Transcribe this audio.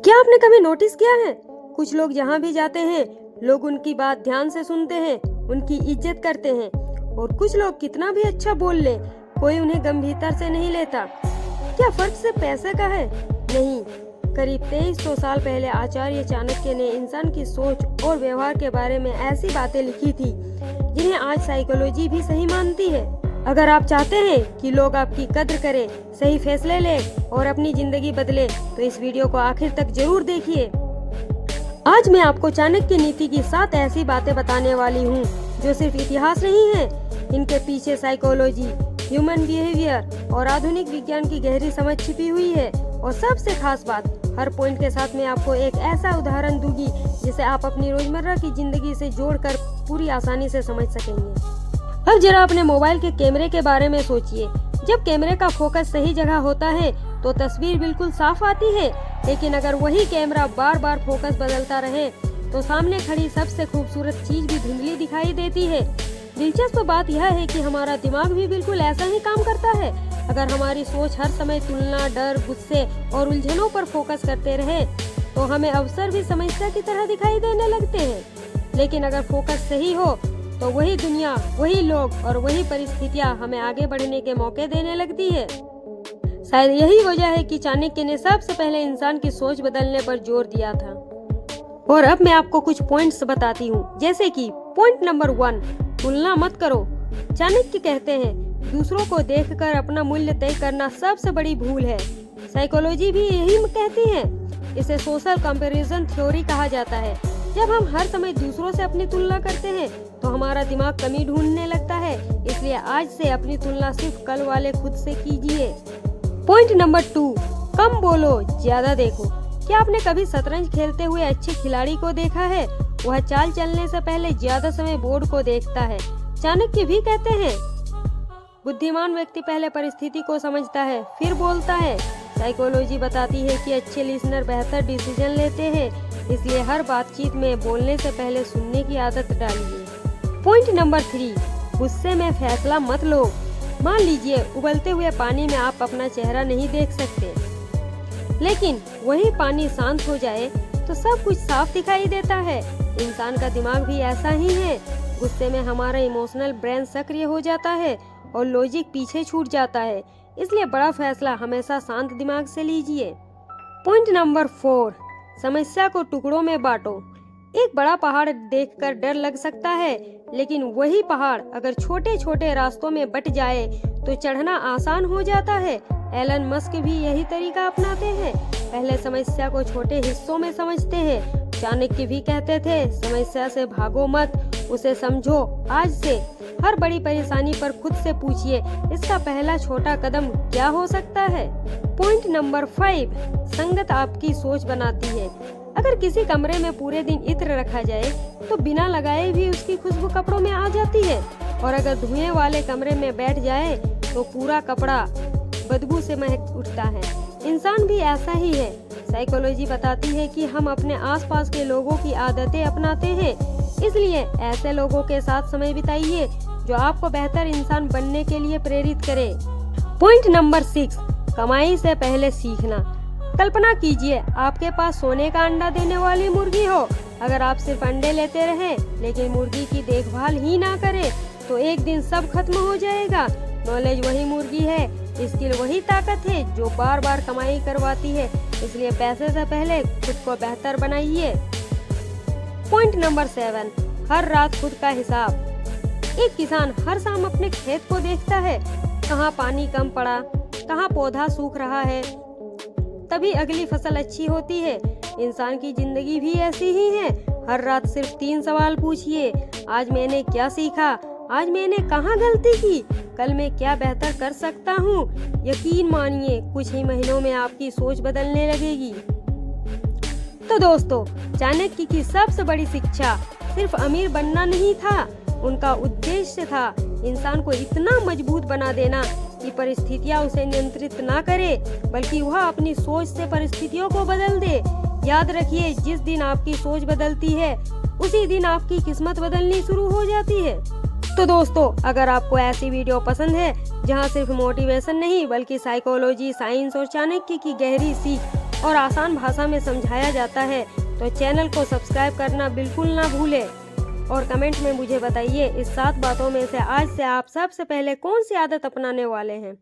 क्या आपने कभी नोटिस किया है, कुछ लोग जहाँ भी जाते हैं लोग उनकी बात ध्यान से सुनते हैं, उनकी इज्जत करते हैं, और कुछ लोग कितना भी अच्छा बोल ले कोई उन्हें गंभीरता से नहीं लेता। क्या फर्क सिर्फ पैसे का है? नहीं, करीब 2300 साल पहले आचार्य चाणक्य ने इंसान की सोच और व्यवहार के बारे में ऐसी बातें लिखी थी जिन्हें आज साइकोलॉजी भी सही मानती है। अगर आप चाहते हैं कि लोग आपकी कद्र करें, सही फैसले लें और अपनी जिंदगी बदले, तो इस वीडियो को आखिर तक जरूर देखिए। आज मैं आपको चाणक्य नीति की 7 ऐसी बातें बताने वाली हूँ जो सिर्फ इतिहास नहीं है, इनके पीछे साइकोलॉजी, ह्यूमन बिहेवियर और आधुनिक विज्ञान की गहरी समझ छिपी हुई है। और सबसे खास बात, हर पॉइंट के साथ मैं आपको एक ऐसा उदाहरण दूंगी जिसे आप अपनी रोजमर्रा की जिंदगी से जोड़कर पूरी आसानी से समझ सकेंगे। अब जरा अपने मोबाइल के कैमरे के बारे में सोचिए। जब कैमरे का फोकस सही जगह होता है तो तस्वीर बिल्कुल साफ आती है, लेकिन अगर वही कैमरा बार बार फोकस बदलता रहे तो सामने खड़ी सबसे खूबसूरत चीज भी धुंधली दिखाई देती है। दिलचस्प बात यह है कि हमारा दिमाग भी बिल्कुल ऐसा ही काम करता है। अगर हमारी सोच हर समय तुलना, डर, गुस्से और उलझनों पर फोकस करते रहे तो हमें अवसर भी समस्या की तरह दिखाई देने लगते हैं। लेकिन अगर फोकस सही हो तो वही दुनिया, वही लोग और वही परिस्थितियां हमें आगे बढ़ने के मौके देने लगती है। शायद यही वजह है कि चाणक्य ने सबसे पहले इंसान की सोच बदलने पर जोर दिया था। और अब मैं आपको कुछ पॉइंट्स बताती हूँ, जैसे कि पॉइंट नंबर 1, तुलना मत करो। चाणक्य कहते हैं, दूसरों को देखकर अपना मूल्य तय करना सबसे बड़ी भूल है। साइकोलॉजी भी यही कहती है। इसे सोशल कंपैरिजन थ्योरी कहा जाता है। जब हम हर समय दूसरों से अपनी तुलना करते हैं तो हमारा दिमाग कमी ढूंढने लगता है। इसलिए आज से अपनी तुलना सिर्फ कल वाले खुद से कीजिए। पॉइंट नंबर 2, कम बोलो, ज्यादा देखो। क्या आपने कभी शतरंज खेलते हुए अच्छे खिलाड़ी को देखा है? वह चाल चलने से पहले ज्यादा समय बोर्ड को देखता है। चाणक्य भी कहते हैं, बुद्धिमान व्यक्ति पहले परिस्थिति को समझता है फिर बोलता है। साइकोलॉजी बताती है कि अच्छे लिसनर बेहतर डिसीजन लेते हैं, इसलिए हर बातचीत में बोलने से पहले सुनने की आदत डालिए। पॉइंट नंबर 3, गुस्से में फैसला मत लो। मान लीजिए उबलते हुए पानी में आप अपना चेहरा नहीं देख सकते, लेकिन वही पानी शांत हो जाए तो सब कुछ साफ दिखाई देता है। इंसान का दिमाग भी ऐसा ही है। गुस्से में हमारा इमोशनल ब्रेन सक्रिय हो जाता है और लॉजिक पीछे छूट जाता है। इसलिए बड़ा फैसला हमेशा शांत दिमाग से लीजिए। पॉइंट नंबर 4, समस्या को टुकड़ों में बांटो। एक बड़ा पहाड़ देखकर डर लग सकता है, लेकिन वही पहाड़ अगर छोटे छोटे रास्तों में बट जाए तो चढ़ना आसान हो जाता है। एलन मस्क भी यही तरीका अपनाते हैं, पहले समस्या को छोटे हिस्सों में समझते हैं। चाणक्य भी कहते थे, समस्या से भागो मत, उसे समझो। आज से हर बड़ी परेशानी पर खुद से पूछिए, इसका पहला छोटा कदम क्या हो सकता है। पॉइंट नंबर 5, संगत आपकी सोच बनाती है। अगर किसी कमरे में पूरे दिन इत्र रखा जाए तो बिना लगाए भी उसकी खुशबू कपड़ों में आ जाती है, और अगर धुएं वाले कमरे में बैठ जाए तो पूरा कपड़ा बदबू से महक उठता है। इंसान भी ऐसा ही है। साइकोलॉजी बताती है कि हम अपने आसपास के लोगों की आदतें अपनाते हैं, इसलिए ऐसे लोगों के साथ समय बिताइए जो आपको बेहतर इंसान बनने के लिए प्रेरित करे। पॉइंट नंबर 6, कमाई से पहले सीखना। कल्पना कीजिए आपके पास सोने का अंडा देने वाली मुर्गी हो। अगर आप सिर्फ अंडे लेते रहे लेकिन मुर्गी की देखभाल ही ना करें तो एक दिन सब खत्म हो जाएगा। नॉलेज वही मुर्गी है, स्किल वही ताकत है जो बार बार कमाई करवाती है। इसलिए पैसे से पहले खुद को बेहतर बनाइए। पॉइंट नंबर 7, हर रात खुद का हिसाब। एक किसान हर शाम अपने खेत को देखता है, कहाँ पानी कम पड़ा, कहाँ पौधा सूख रहा है, तभी अगली फसल अच्छी होती है। इंसान की जिंदगी भी ऐसी ही है। हर रात सिर्फ 3 सवाल पूछिए, आज मैंने क्या सीखा, आज मैंने कहाँ गलती की, कल मैं क्या बेहतर कर सकता हूँ। यकीन मानिए कुछ ही महीनों में आपकी सोच बदलने लगेगी। तो दोस्तों, चाणक्य की सबसे बड़ी शिक्षा सिर्फ अमीर बनना नहीं था, उनका उद्देश्य था इंसान को इतना मजबूत बना देना कि परिस्थितियां उसे नियंत्रित ना करे, बल्कि वह अपनी सोच से परिस्थितियों को बदल दे। याद रखिए, जिस दिन आपकी सोच बदलती है उसी दिन आपकी किस्मत बदलनी शुरू हो जाती है। तो दोस्तों, अगर आपको ऐसी वीडियो पसंद है जहां सिर्फ मोटिवेशन नहीं बल्कि साइकोलॉजी, साइंस और चाणक्य की गहरी सीख और आसान भाषा में समझाया जाता है। तो चैनल को सब्सक्राइब करना बिल्कुल ना भूलें और कमेंट में मुझे बताइए इस 7 बातों में से आज से आप सबसे पहले कौन सी आदत अपनाने वाले हैं।